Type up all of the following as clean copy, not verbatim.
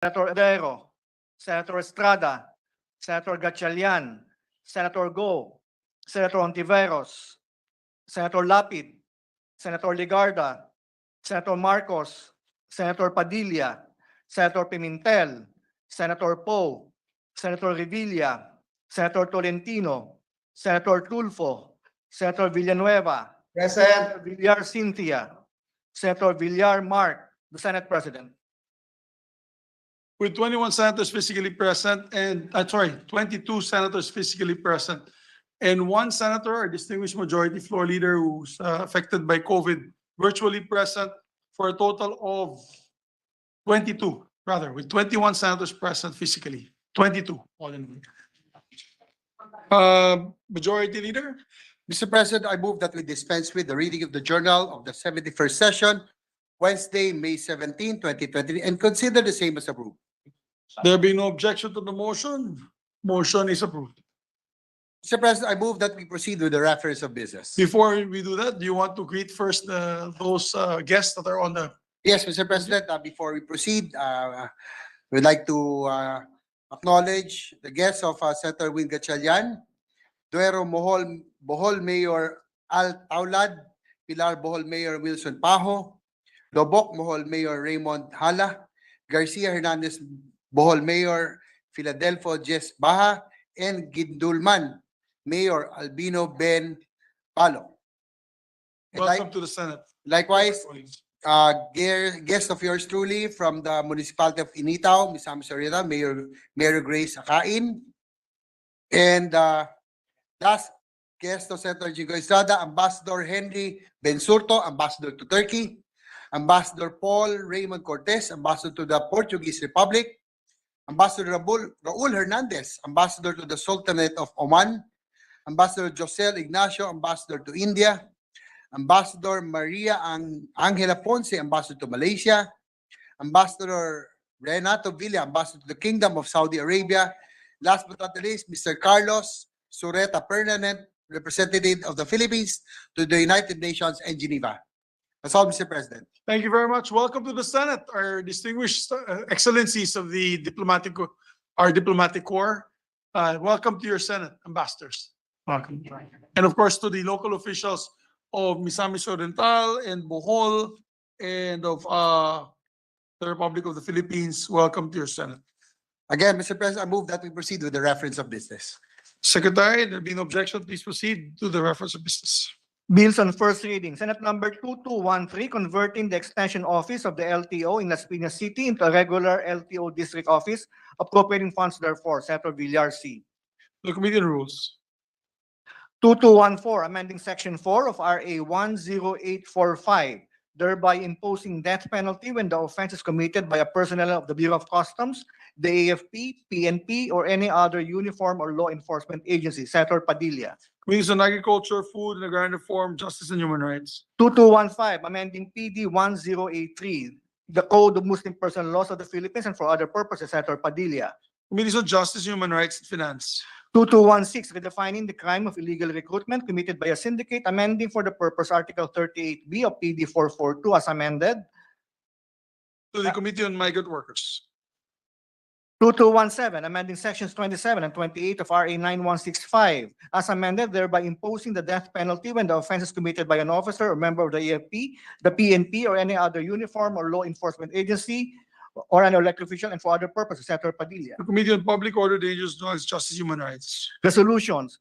Senator Herrero, Senator Estrada, Senator Gatchalian, Senator Go, Senator Ontiveros, Senator Lapid, Senator Ligarda, Senator Marcos, Senator Padilla, Senator Pimentel, Senator Poe, Senator Revilla, Senator Tolentino, Senator Tulfo, Senator Villanueva, Present. Villar Cynthia, Senator Villar Mark, the Senate President. With 21 senators physically present and, 22 senators physically present and one senator, our distinguished majority floor leader who's affected by COVID, virtually present for a total of 22, rather, with 21 senators present physically, 22 all in all. Majority leader, Mr. President, I move that we dispense with the reading of the journal of the 71st session, Wednesday, May 17, 2020, and consider the same as approved. there being no objection to the motion, motion is approved. Mr. President, I move that we proceed with the reference of business. Before we do that, do you want to greet first those guests that are on the Yes, Mr. President, before we proceed, we'd like to acknowledge the guests of Senator Win Gatchalian, Duero Bohol Mayor Al Taulad, Pilar Bohol Mayor Wilson Pajo, Lobok Bohol Mayor Raymond Hala, Garcia Hernandez Bohol Mayor Philadelphia Jess Baha, and Gindulman Mayor Albino Ben Palo. And welcome to the Senate? likewise, guest of yours truly from the municipality of Initaw, Ms. Sorita, Mayor Grace Akain, and last guest of Senator Jigo Estrada, Ambassador Henry Bensurto, Ambassador to Turkey, Ambassador Paul Raymond Cortez, Ambassador to the Portuguese Republic, Ambassador Raul Hernandez, Ambassador to the Sultanate of Oman, Ambassador Josel Ignacio, Ambassador to India, Ambassador Maria Angela Ponce, Ambassador to Malaysia, Ambassador Renato Villa, Ambassador to the Kingdom of Saudi Arabia. Last but not the least, Mr. Carlos Sureta, Permanent Representative of the Philippines to the United Nations and Geneva. That's all, Mr. President. Thank you very much. Welcome to the Senate, our distinguished excellencies of the diplomatic corps. Welcome to your Senate, ambassadors. Welcome. And of course, to the local officials of Misamis Oriental and Bohol and of the Republic of the Philippines. Welcome to your Senate. Again, Mr. President, I move that we proceed with the reference of business. Secretary, there being no objection, please proceed to the reference of business. Bills on first reading. Senate number 2213, converting the extension office of the LTO in Las Piñas City into a regular LTO district office, appropriating funds therefore. Senator Villar C. The Committee on Rules. 2214, amending section 4 of RA 10845, thereby imposing death penalty when the offense is committed by a personnel of the Bureau of Customs, the AFP, PNP, or any other uniform or law enforcement agency. Senator Padilla. Committees on Agriculture, Food and Agrarian Reform, Justice and Human Rights. 2215, amending PD 1083, the Code of Muslim Personal Laws of the Philippines and for other purposes. Senator Padilla. Committees on Justice, Human Rights, and Finance. 2216, redefining the crime of illegal recruitment committed by a syndicate, amending for the purpose Article 38B of PD 442 as amended. To the Committee on Migrant Workers. 2217, amending sections 27 and 28 of RA 9165 as amended, thereby imposing the death penalty when the offense is committed by an officer or member of the AFP, the PNP, or any other uniform or law enforcement agency, or an elected official, and for other purposes. Senator Padilla. The Committee on Public Order, Dangerous Drugs, Justice, Human Rights. Resolutions.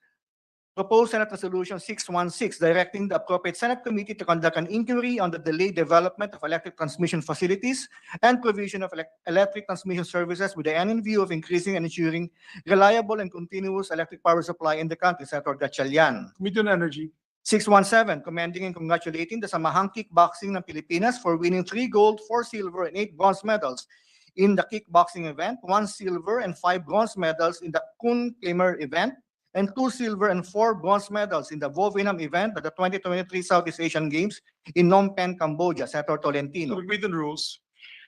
Proposed Senate Resolution 616, directing the appropriate Senate committee to conduct an inquiry on the delayed development of electric transmission facilities and provision of electric transmission services with the end in view of increasing and ensuring reliable and continuous electric power supply in the country. Senator Gatchalian. Committee on Energy. 617, commending and congratulating the Samahang Kickboxing ng Pilipinas for winning 3 gold, 4 silver, and 8 bronze medals in the kickboxing event, 1 silver and 5 bronze medals in the Kun Gamer event, and 2 silver and 4 bronze medals in the Vovinam event at the 2023 Southeast Asian Games in Phnom Penh, Cambodia. Senator To Tolentino. the Committee on Rules.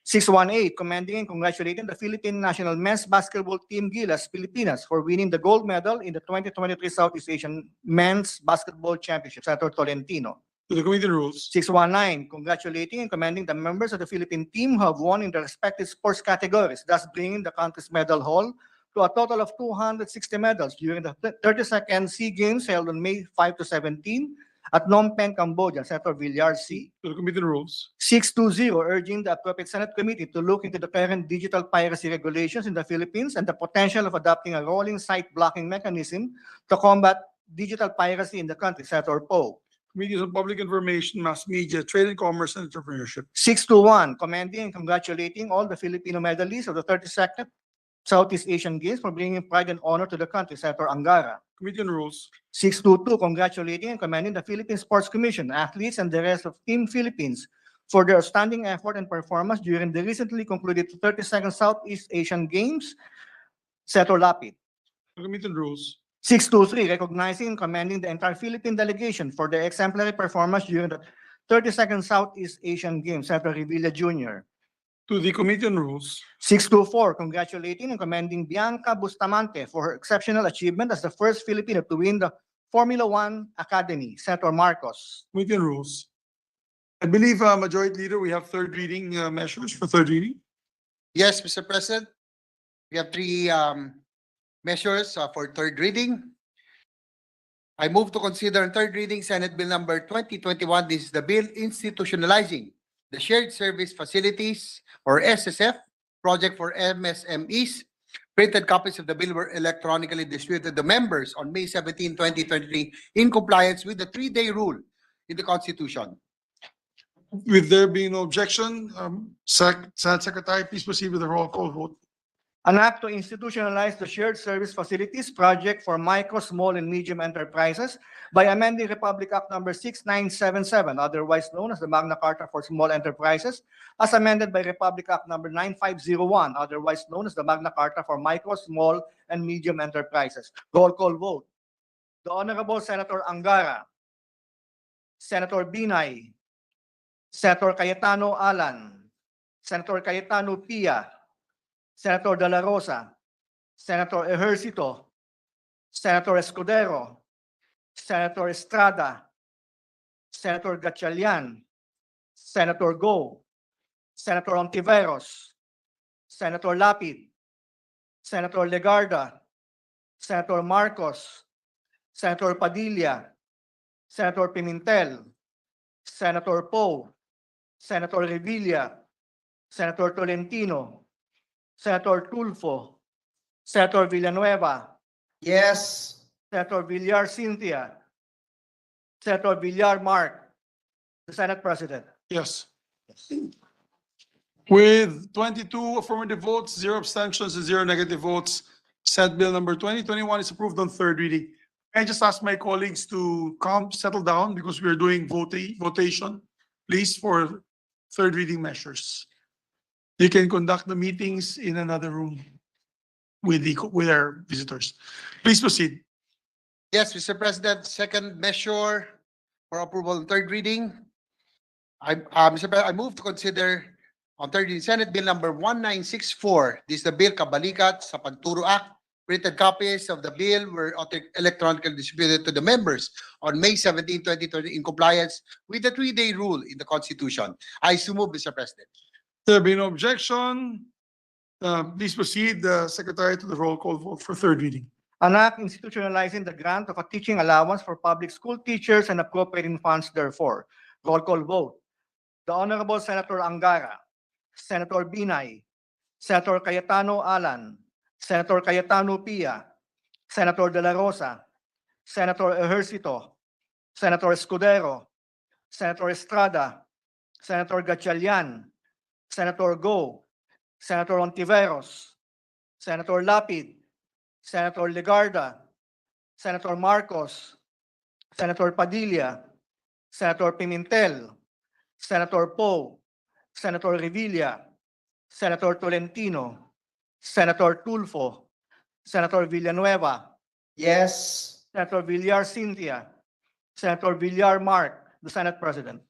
618, commending and congratulating the Philippine National Men's Basketball Team Gilas Pilipinas for winning the gold medal in the 2023 Southeast Asian Men's Basketball Championship. Senator Tolentino. To the Committee on Rules. 619, congratulating and commending the members of the Philippine team who have won in their respective sports categories, thus bringing the country's medal haul to a total of 260 medals during the 32nd SEA Games held on May 5 to 17 at Phnom Penh, Cambodia. Senator Villar C. To the Committee on Rules. 620, urging the appropriate Senate committee to look into the current digital piracy regulations in the Philippines and the potential of adopting a rolling site blocking mechanism to combat digital piracy in the country. Senator Poe. Committees on Public Information, Mass Media, Trade and Commerce, and Entrepreneurship. 621, commending and congratulating all the Filipino medalists of the 32nd Southeast Asian Games for bringing pride and honor to the country. Senator Angara. Committee on Rules. 622, congratulating and commending the Philippine Sports Commission, athletes, and the rest of Team Philippines for their outstanding effort and performance during the recently concluded 32nd Southeast Asian Games. Senator Lapid. To the Committee on Rules. 623, recognizing and commending the entire Philippine delegation for their exemplary performance during the 32nd Southeast Asian Games. Senator Revilla Jr. To the Committee on Rules. 624, congratulating and commending Bianca Bustamante for her exceptional achievement as the first Filipino to win the Formula One Academy. Senator Marcos. Committee on Rules. I believe, Majority Leader, we have third reading measures for third reading. Yes, Mr. President. We have three measures for third reading. I move to consider on third reading Senate Bill number 2021. This is the bill institutionalizing the Shared Service Facilities or SSF project for MSMEs. Printed copies of the bill were electronically distributed to members on May 17, 2023 in compliance with the 3-day rule in the Constitution. With there being no objection, Senate Secretary, please proceed with the roll call vote. An act to institutionalize the Shared Service Facilities Project for Micro, Small, and Medium Enterprises by amending Republic Act number 6977, otherwise known as the Magna Carta for Small Enterprises, as amended by Republic Act number 9501, otherwise known as the Magna Carta for Micro, Small, and Medium Enterprises. Roll call vote. The Honorable Senator Angara, Senator Binay, Senator Cayetano Alan, Senator Cayetano Pia, Senator De La Rosa, Senator Ejercito, Senator Escudero, Senator Estrada, Senator Gatchalian, Senator Go, Senator Ontiveros, Senator Lapid, Senator Legarda, Senator Marcos, Senator Padilla, Senator Pimentel, Senator Poe, Senator Revilla, Senator Tolentino, Senator Tulfo, Senator Villanueva, Yes. Senator Villar Cynthia, Senator Villar Mark, the Senate President. Yes. With 22 affirmative votes, 0 abstentions, and 0 negative votes, Senate Bill number 2021 is approved on third reading. I just ask my colleagues to settle down because we are doing votation, please, for third reading measures. You can conduct the meetings in another room with our visitors. Please proceed. Yes, Mr. President, second measure for approval on third reading. Mr. President, I move to consider on third reading Senate Bill number 1964. This is the Bill Kabalikat sa Pagturo Act. Printed copies of the bill were electronically distributed to the members on May 17, 2020 in compliance with the 3-day rule in the Constitution. I so move, Mr. President. There being no objection, please proceed, Secretary, to the roll call vote for third reading. An act institutionalizing the grant of a teaching allowance for public school teachers and appropriating funds therefore. Roll call vote. The Honorable Senator Angara, Senator Binay, Senator Cayetano Alan, Senator Cayetano Pia, Senator De La Rosa, Senator Ejercito, Senator Escudero, Senator Estrada, Senator Gatchalian, Senator Go, Senator Ontiveros, Senator Lapid, Senator Legarda, Senator Marcos, Senator Padilla, Senator Pimentel, Senator Poe, Senator Revilla, Senator Tolentino, Senator Tulfo, Senator Villanueva, Yes. Senator Villar Cynthia, Senator Villar Mark, the Senate President.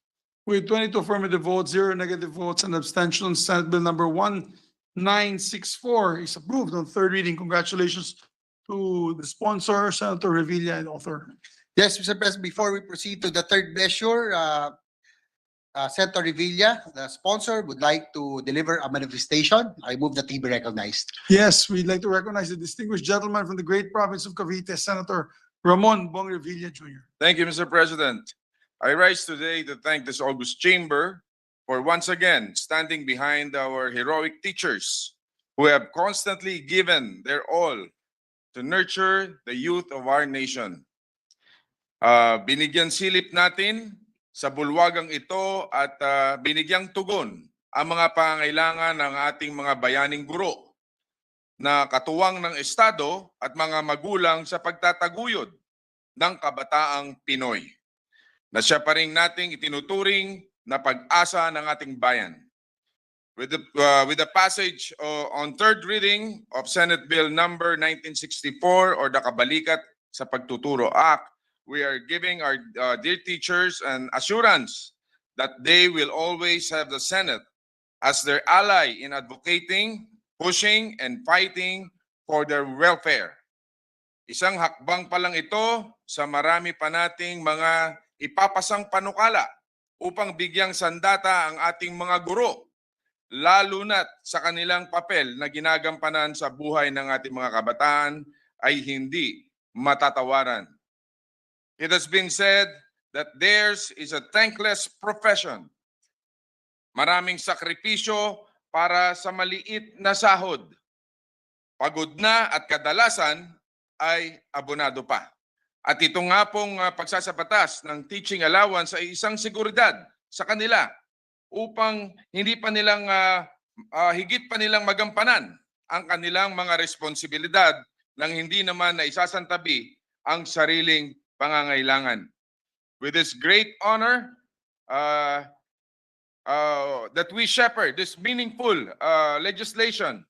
With 22 affirmative votes, 0 negative votes, and abstentions, Senate Bill number 1964 is approved on third reading. Congratulations to the sponsor, Senator Revilla, and author. Yes, Mr. President, before we proceed to the third measure, Senator Revilla, the sponsor, would like to deliver a manifestation. I move that he be recognized. Yes, we'd like to recognize the distinguished gentleman from the great province of Cavite, Senator Ramon Bong Revilla Jr. Thank you, Mr. President. I rise today to thank this august chamber for once again standing behind our heroic teachers who have constantly given their all to nurture the youth of our nation. Binigyan silip natin sa bulwagang ito at binigyang tugon ang mga pangangailangan ng ating mga bayaning guro na katuwang ng Estado at mga magulang sa pagtataguyod ng kabataang Pinoy na siya pa rin nating itinuturing na pag-asa ng ating bayan. With the passage on third reading of Senate Bill number 1964 or the Kabalikat sa Pagtuturo Act, we are giving our dear teachers an assurance that they will always have the Senate as their ally in advocating, pushing, and fighting for their welfare. Isang hakbang pa lang ito sa marami pa nating mga ipapasang panukala upang bigyang sandata ang ating mga guro, lalo na't sa kanilang papel na ginagampanan sa buhay ng ating mga kabataan ay hindi matatawaran. It has been said that theirs is a thankless profession. Maraming sakripisyo para sa maliit na sahod. Pagod na at kadalasan ay abonado pa. At ito nga pong pagsasabatas ng teaching allowance ay isang seguridad sa kanila upang hindi pa nilang higit pa nilang magampanan ang kanilang mga responsibilidad nang hindi naman na isasantabi ang sariling pangangailangan. With this great honor that we shepherd this meaningful legislation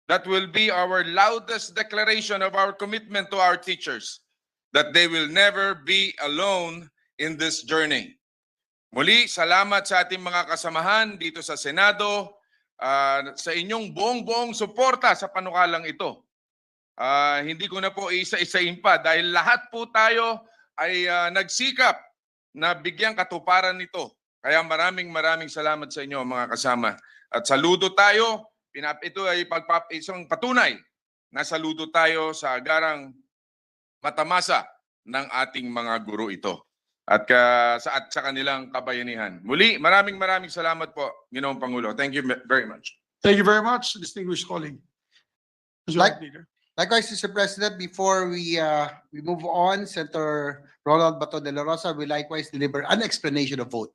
that will be our loudest declaration of our commitment to our teachers, that they will never be alone in this journey. Muli, salamat sa ating mga kasamahan dito sa Senado, sa inyong buong suporta sa panukalang ito. Hindi ko na po isa-isain pa dahil lahat po tayo ay nagsikap na bigyang katuparan nito. Kaya maraming salamat sa inyo mga kasama. At saludo tayo, ito ay isang patunay na saludo tayo sa agarang matamasa ng ating mga guro ito at sa kanilang kabayanihan. Muli, maraming salamat po, Ginoong Pangulo. Thank you very much. Thank you very much, distinguished colleague. Majority Leader. Likewise, Mr. President, before we move on, Senator Ronald Bato de la Rosa will likewise deliver an explanation of vote.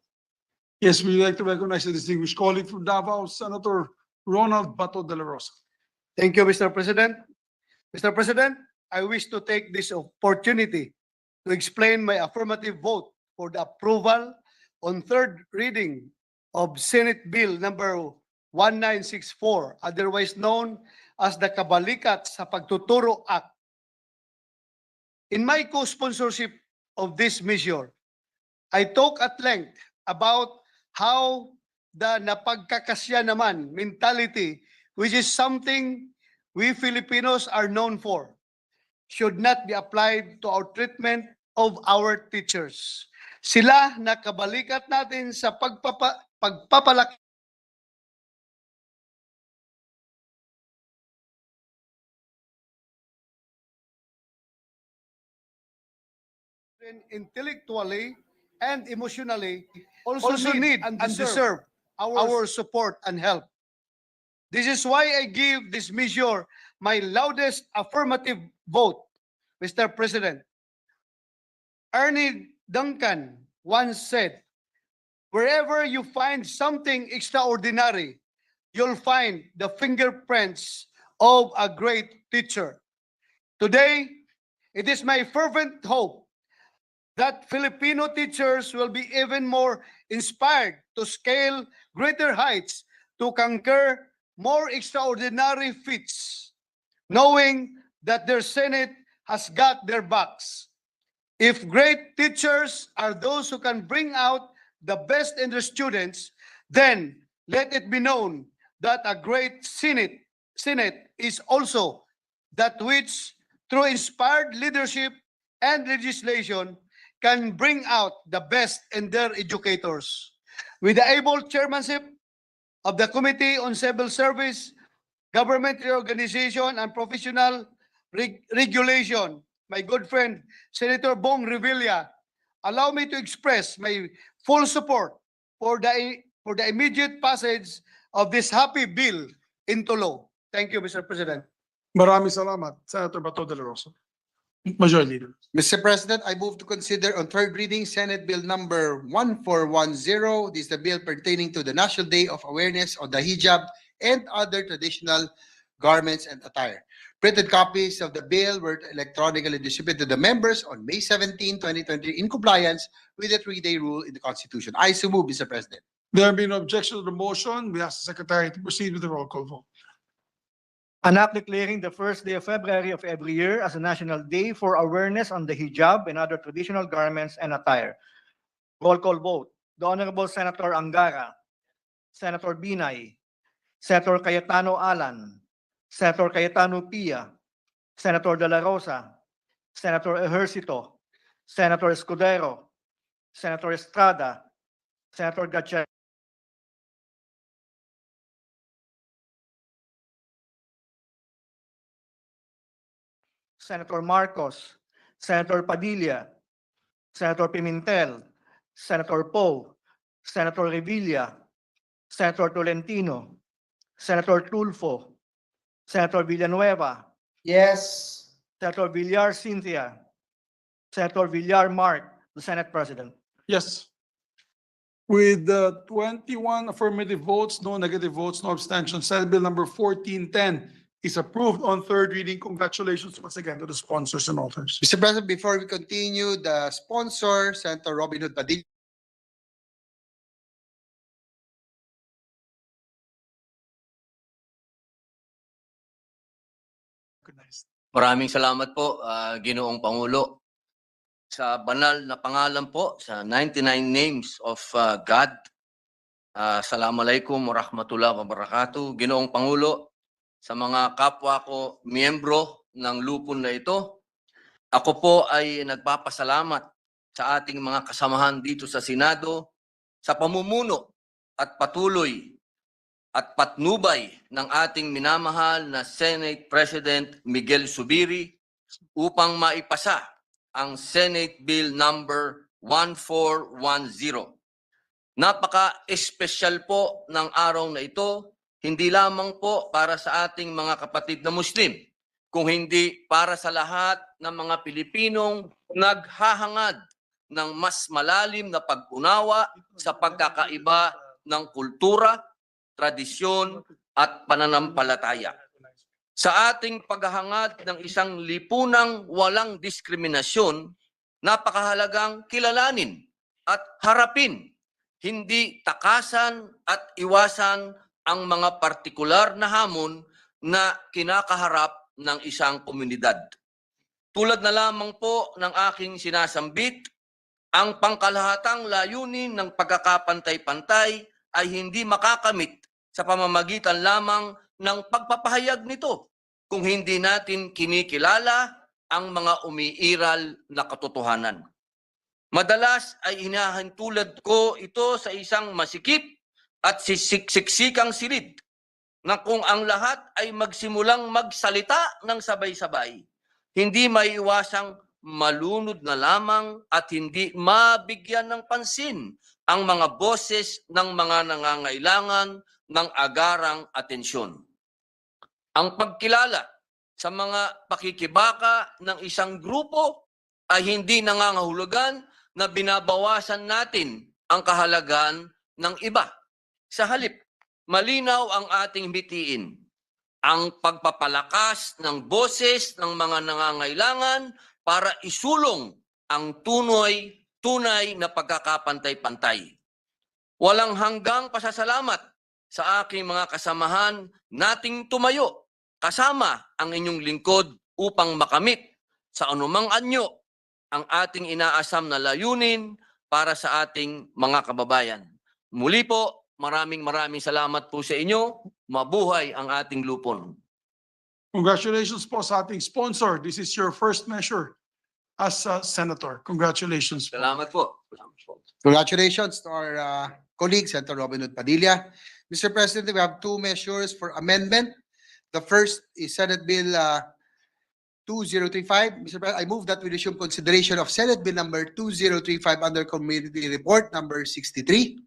Yes, we'd like to recognize the distinguished colleague from Davao, Senator Ronald Bato de la Rosa. Thank you, Mr. President. Mr. President, I wish to take this opportunity to explain my affirmative vote for the approval on third reading of Senate Bill number 1964, otherwise known as the Kabalikat sa Pagtuturo Act. In my co-sponsorship of this measure, I talk at length about how the napagkakasya naman mentality, which is something we Filipinos are known for, should not be applied to our treatment of our teachers. Sila na kabalikat natin sa pagpapalaki intellectually and emotionally also need and deserve our support and help. This is why I give this measure my loudest affirmative vote, Mr. President. Ernie Duncan once said, "Wherever you find something extraordinary, you'll find the fingerprints of a great teacher." Today, it is my fervent hope that Filipino teachers will be even more inspired to scale greater heights, to conquer more extraordinary feats, knowing that their Senate has got their backs. If great teachers are those who can bring out the best in their students, then let it be known that a great Senate is also that which, through inspired leadership and legislation can bring out the best in their educators. With the able chairmanship of the Committee on Civil Service, Government Reorganization, and Professional Regulation, my good friend, Senator Bong Revilla, allow me to express my full support for the immediate passage of this happy bill into law. Thank you, Mr. President. Maraming salamat, Senator Bato de la Rosa. Majority Leader. Mr. President, I move to consider on third reading Senate Bill number 1410. This is the bill pertaining to the National Day of Awareness on the hijab and other traditional garments and attire. Printed copies of the bill were electronically distributed to the members on May 17, 2020 in compliance with the 3-day rule in the Constitution. I so move, Mr. President. There being no objection to the motion, we ask the Secretary to proceed with the roll call vote. An act declaring the first day of February of every year as a National Day for Awareness on the Hijab and other traditional garments and attire. Roll call vote. The Honorable Senator Angara, Senator Binay, Senator Cayetano Alan, Senator Cayetano Pia, Senator De La Rosa, Senator Ejercito, Senator Escudero, Senator Estrada, Senator Gatchalian, Senator Marcos, Senator Padilla, Senator Pimentel, Senator Poe, Senator Revilla, Senator Tolentino, Senator Tulfo, Senator Villanueva, Yes. Senator Villar Cynthia, Senator Villar Mark, the Senate President. Yes. With 21 affirmative votes, no negative votes, no abstention, Senate Bill number 1410 is approved on third reading. Congratulations once again to the sponsors and authors. Mr. President, before we continue, the sponsor, Senator Robin Hood Padilla. Maraming salamat po, Ginoong Pangulo. Sa banal na pangalan po, sa 99 names of God, Assalamualaikum warahmatullahi wabarakatuh. Ginoong Pangulo, sa mga kapwa ko, miyembro ng lupon na ito, ako po ay nagpapasalamat sa ating mga kasamahan dito sa Senado sa pamumuno at patuloy at patnubay ng ating minamahal na Senate President Miguel Zubiri upang maipasa ang Senate Bill number 1410. Napaka-espesyal po ng araw na ito, hindi lamang po para sa ating mga kapatid na Muslim, kung hindi para sa lahat ng mga Pilipinong naghahangad ng mas malalim na pag-unawa sa pagkakaiba ng kultura, tradisyon at pananampalataya. Sa ating paghahangad ng isang lipunang walang diskriminasyon, napakahalagang kilalanin at harapin, hindi takasan at iwasan ang mga partikular na hamon na kinakaharap ng isang komunidad. Tulad na lamang po ng aking sinasambit, ang pangkalahatang layunin ng pagkakapantay-pantay ay hindi makakamit sa pamamagitan lamang ng pagpapahayag nito kung hindi natin kinikilala ang mga umiiral na katotohanan. Madalas ay hinahantulad ko ito sa isang masikip at siksikang silid na kung ang lahat ay magsimulang magsalita ng sabay-sabay, hindi maiiwasang malunod na lamang at hindi mabigyan ng pansin ang mga boses ng mga nangangailangan ng agarang atensyon. Ang pagkilala sa mga pakikibaka ng isang grupo ay hindi nangangahulugan na binabawasan natin ang kahalagan ng iba. Sa halip, malinaw ang ating bitiin. Ang pagpapalakas ng boses ng mga nangangailangan para isulong ang tunay na pagkakapantay-pantay. Walang hanggang pasasalamat sa aking mga kasamahan nating tumayo kasama ang inyong lingkod upang makamit sa anumang anyo ang ating inaasam na layunin para sa ating mga kababayan. Muli po, maraming salamat po sa inyo. Mabuhay ang ating lupon. Congratulations po sa ating sponsor. This is your first measure as a senator. Congratulations. po. Salamat po. Congratulations to our colleague, Senator Robin Hood Padilla. Mr. President, we have two measures for amendment. The first is Senate Bill 2035. Mr. President, I move that we resume consideration of Senate Bill number 2035 under Committee Report number 63.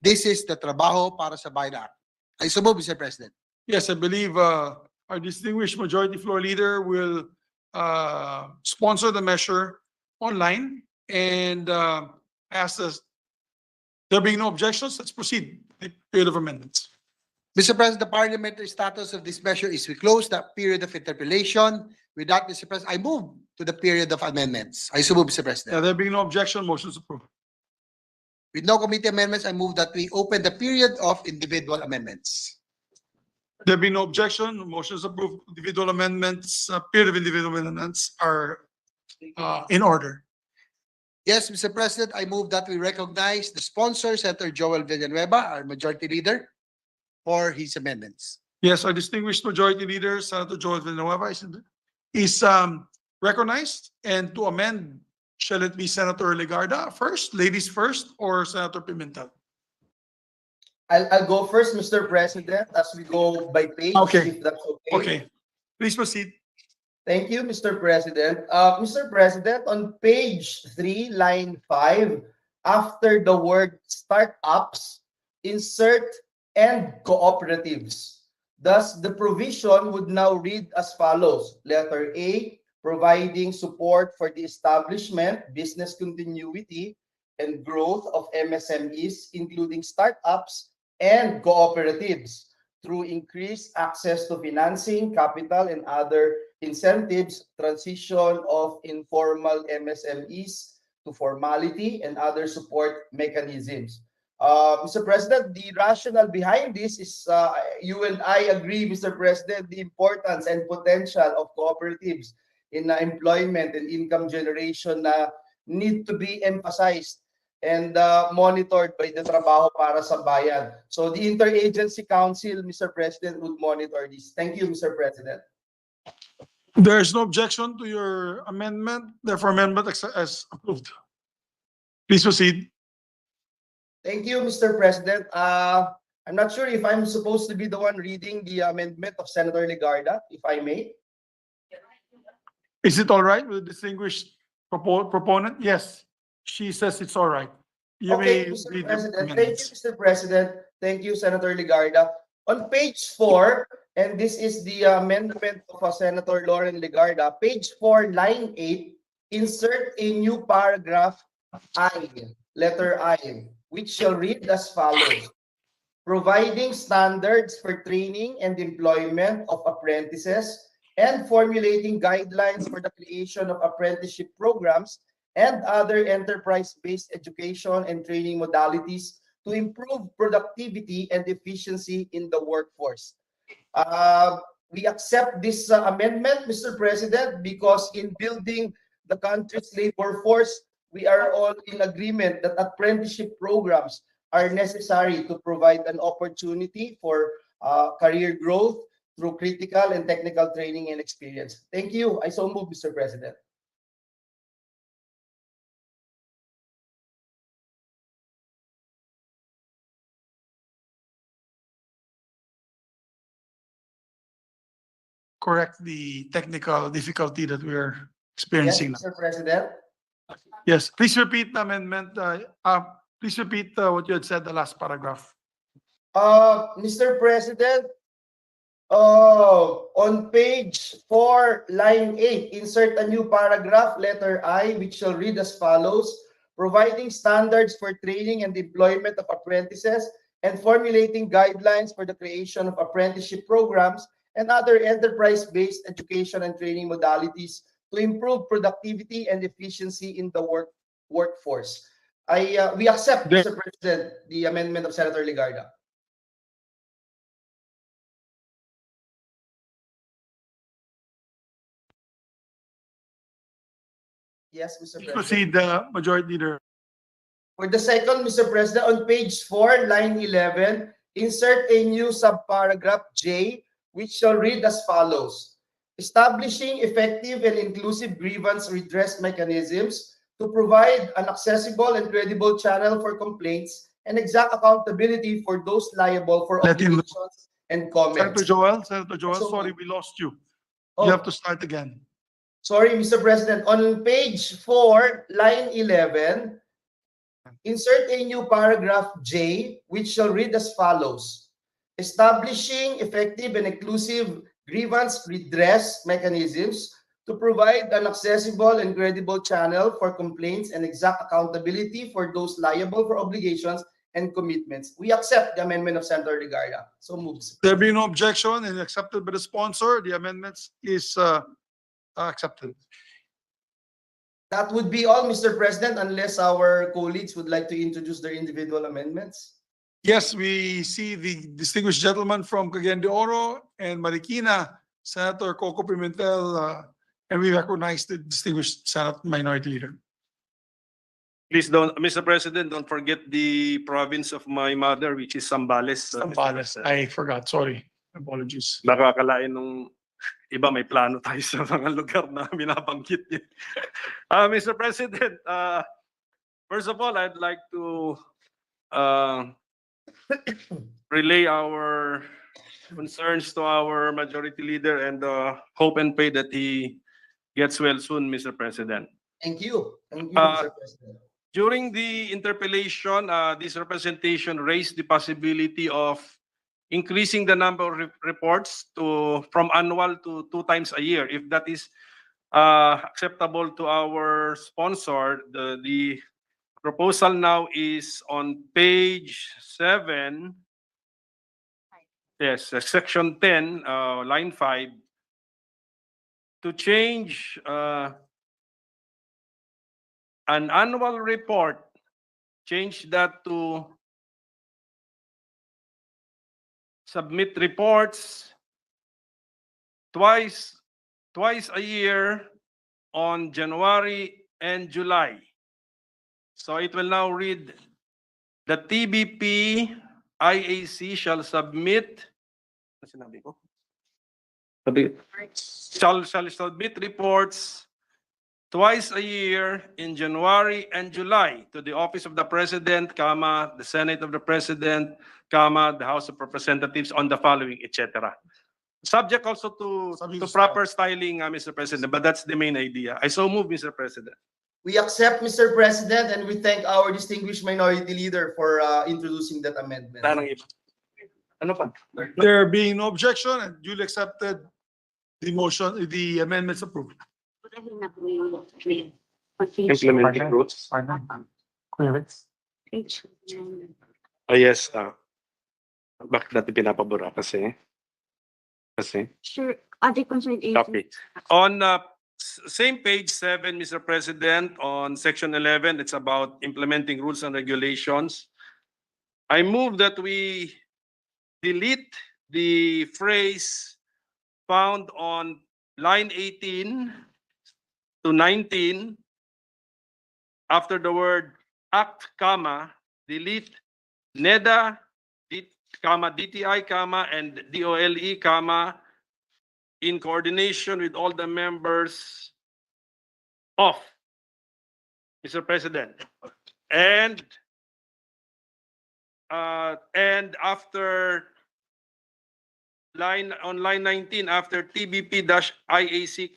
This is the Trabaho para sa Bayan Act. I so move, Mr. President. Yes, I believe our distinguished majority floor leader will sponsor the measure online and ask us, there being no objections, let's proceed. The period of amendments. Mr. President, the parliamentary status of this measure is we close the period of interpellation. With that, Mr. President, I move to the period of amendments. I so move, Mr. President. There being no objection, motion is approved. With no committee amendments, I move that we open the period of individual amendments. There being no objection, motion is approved. Individual amendments, period of individual amendments are in order. Yes, Mr. President, I move that we recognize the sponsor, Senator Joel Villanueva, our majority leader, for his amendments. Yes, our distinguished majority leader, Senator Joel Villanueva, is recognized, and to amend, shall it be Senator Legarda first, ladies first, or Senator Pimentel? I'll go first, Mr. President, as we go by page, Okay. if that's okay. Okay, please proceed. Thank you, Mr. President. Mr. President, on page 3, line 5, after the word startups, insert and cooperatives. Thus, the provision would now read as follows. Letter A, providing support for the establishment, business continuity, and growth of MSMEs, including startups and cooperatives, through increased access to financing, capital, and other incentives, transition of informal MSMEs to formality, and other support mechanisms. Mr. President, the rationale behind this is you and I agree, Mr. President, the importance and potential of cooperatives in employment and income generation need to be emphasized and monitored by the Trabaho para sa Bayan. So the Interagency Council, Mr. President, would monitor this. Thank you, Mr. President. There is no objection to your amendment, therefore amendment as approved. Please proceed. Thank you, Mr. President. I'm not sure if I'm supposed to be the one reading the amendment of Senator Legarda, if I may. Is it all right with the distinguished proponent? Yes, she says it's all right. You Okay, may Mr. read the President. Thank you, amendments. Mr. President. Thank you, Senator Legarda. On page 4, and this is the amendment of Senator Lauren Legarda, page 4, line 8, insert a new paragraph I, letter I, which shall read as follows. Providing standards for training and employment of apprentices and formulating guidelines for the creation of apprenticeship programs and other enterprise-based education and training modalities to improve productivity and efficiency in the workforce. We accept this amendment, Mr. President, because in building the country's labor force, we are all in agreement that apprenticeship programs are necessary to provide an opportunity for career growth through critical and technical training and experience. Thank you. I so move, Mr. President. Correct the technical difficulty that we are Yes, experiencing now. Mr. President. Yes, please repeat the amendment. Please repeat what you had said, the last paragraph. Mr. President, on page 4, line 8, insert a new paragraph, letter I, which shall read as follows. Providing standards for training and employment of apprentices and formulating guidelines for the creation of apprenticeship programs and other enterprise-based education and training modalities to improve productivity and efficiency in the workforce. We accept, Mr. President, the amendment of Senator Legarda. Yes, Mr. Please President. proceed, Majority Leader. For the second, Mr. President, on page 4, line 11, insert a new subparagraph J, which shall read as follows. establishing effective and inclusive grievance redress mechanisms to provide an accessible and credible channel for complaints and exact accountability for those liable for Let him- obligations and comments. Senator Joel, So- sorry, we lost you. Oh. You have to start again. Sorry, Mr. President, on page 4, line 11, insert a new paragraph J, which shall read as follows. Establishing effective and inclusive grievance redress mechanisms to provide an accessible and credible channel for complaints and exact accountability for those liable for obligations and commitments. We accept the amendment of Senator Legarda. So moves. There being no objection and accepted by the sponsor, the amendments is accepted. That would be all, Mr. President, unless our colleagues would like to introduce their individual amendments. Yes, we see the distinguished gentleman from Cagayan de Oro and Marikina, Senator Coco Pimentel, and we recognize the distinguished Senate Minority Leader. Please don't, Mr. President, don't forget the province of my mother, which is Zambales. Zambales, I forgot, sorry. Apologies. Baka akalain nung iba may plano tayo sa mga lugar na binabanggit niyo. Mr. President, first of all, I'd like to relay our concerns to our majority leader and hope and pray that he gets well soon, Mr. President. Thank you. Thank you, Uh, Mr. President. During the interpellation, this representation raised the possibility of increasing the number of reports from annual to 2 times a year. If that is acceptable to our sponsor, the proposal now is on page 7. Yes, section 10, line 5, to change an annual report, change that to submit reports twice a year on January and July. So it will now read, the TBP IAC shall submit, ano sinabi ko? Shall submit reports twice a year in January and July to the Office of the President, the Senate of the President, the House of Representatives on the following, etc. Subject also to proper styling, Mr. President, but that's the main idea. I so move, Mr. President. We accept, Mr. President, and we thank our distinguished minority leader for introducing that amendment. Tanong iba. Ano pa? There being no objection and duly accepted, the motion, the amendments approved. Implementing rules. Yes. Bakit natin pinapabura? Kasi? Sure, other concerned Copy. agents. On same page 7, Mr. President, on section 11, it's about implementing rules and regulations. I move that we delete the phrase found on line 18 to 19 after the word act, delete NEDA, DTI, and DOLE, in coordination with all the members of, Mr. President. And after on line 19, after TBP-IAC,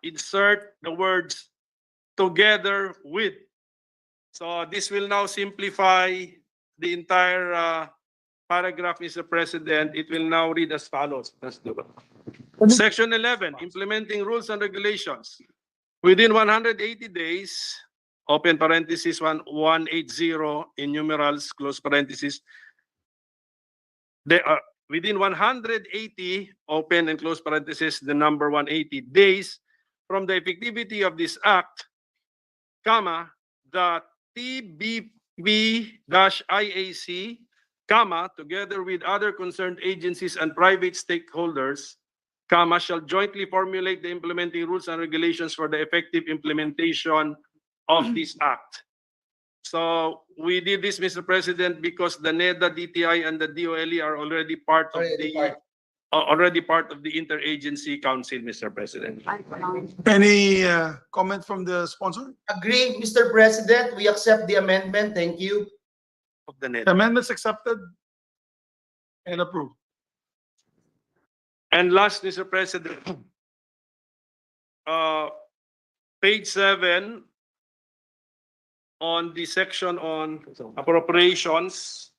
insert the words together with. So this will now simplify the entire paragraph, Mr. President. It will now read as follows. Let's do it. Section 11, implementing rules and regulations. Within 180 days, open parenthesis 180 in numerals, close parenthesis. Within 180, open and close parenthesis, the number 180 days from the effectivity of this act, the TBP-IAC, together with other concerned agencies and private stakeholders, shall jointly formulate the implementing rules and regulations for the effective implementation of this act. So we did this, Mr. President, because the NEDA, DTI, and the DOLE are already part of already part of the interagency council, Mr. President. Any comment from the sponsor? Agree, Mr. President. We accept the amendment. Thank you. Of the net. Amendments accepted and approved. And last, Mr. President, page 7 on the section on appropriations.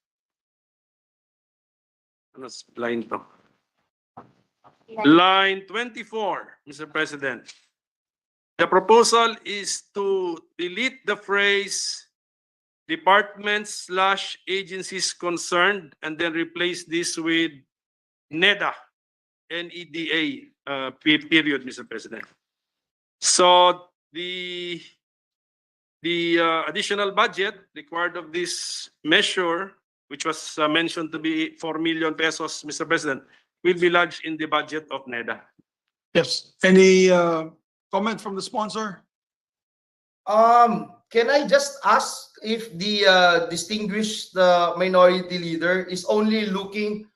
Ano, line to? Line 24, Mr. President. The proposal is to delete the phrase departments/agencies concerned and then replace this with NEDA, NEDA, period, Mr. President. So the additional budget required of this measure, which was mentioned to be 4 million pesos, Mr. President, will be lodged in the budget of NEDA. Yes. Any comment from the sponsor? Can I just ask if the distinguished minority leader is only looking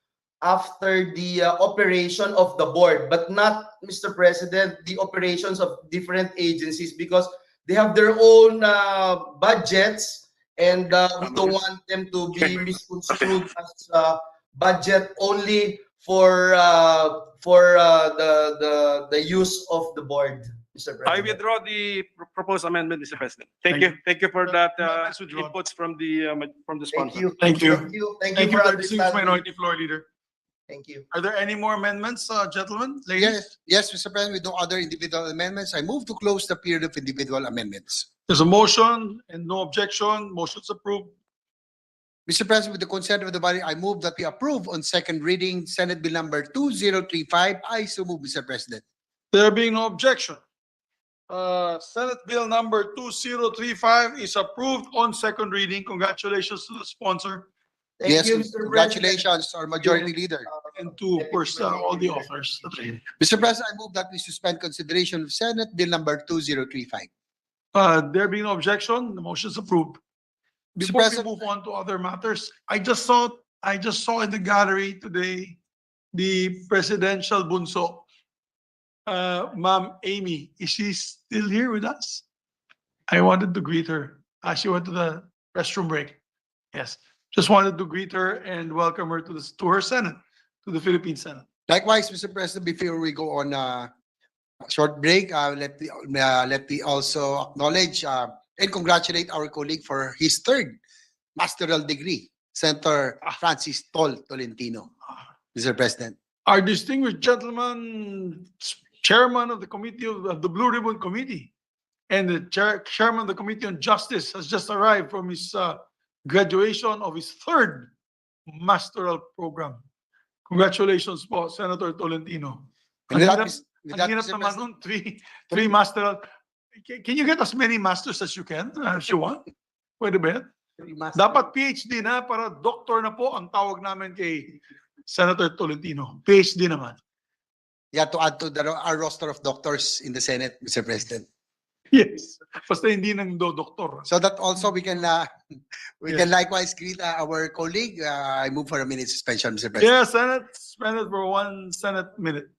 after the operation of the board, but not, Mr. President, the operations of different agencies, because they have their own budgets, and we don't want them to be misconstrued as budget only for the use of the board, Mr. I President. withdraw the proposed amendment, Mr. President. Thank Thank you. Thank you for that Amendment's withdrawn. inputs from the Thank sponsor. you. Thank you. Thank you. Thank Thank you you, for for the distinguished understanding. minority floor leader. Thank you. Are there any more amendments, gentlemen, ladies? Yes, Mr. President, with no other individual amendments, I move to close the period of individual amendments. There's a motion and no objection. Motion's approved. Mr. President, with the consent of the body, I move that we approve on second reading Senate Bill number 2035. I so move, Mr. President. There being no objection. Senate Bill number 2035 is approved on second reading. Congratulations to the sponsor Thank Yes, you, Mr. President. congratulations, our majority leader. and to, of course, all the authors. Mr. President, I move that we suspend consideration of Senate Bill number 2035. There being no objection, the motion is approved. Mr. Before we President- move on to other matters, I just saw in the gallery today, the presidential bunso, Ma'am Amy. Is she still here with us? I wanted to greet her. She went to the restroom break. Yes, just wanted to greet her and welcome her to her Senate, to the Philippine Senate. Likewise, Mr. President, before we go on a short break, let me also acknowledge and congratulate our colleague for his third master's degree, Senator Francis Tolentino, Mr. President. Our distinguished gentleman, chairman of the committee of the Blue Ribbon Committee, and the chairman of the Committee on Justice has just arrived from his graduation of his third masteral program. Congratulations po, Senator Tolentino. And with that, with Ang that, hirap Mr. naman President, nun, three masteral. Can you get as many masters as you can, if you want? Pwede ba yan? Dapat PhD na para doctor na po ang tawag namin kay Senator Tolentino. PhD naman. yeah, to add to our roster of doctors in the Senate, Mr. President. Yes. Basta hindi nang doktor. So that also we can likewise greet our colleague. I move for a minute suspension, Mr. President. Yeah, Senate, suspended for 1 Senate minute.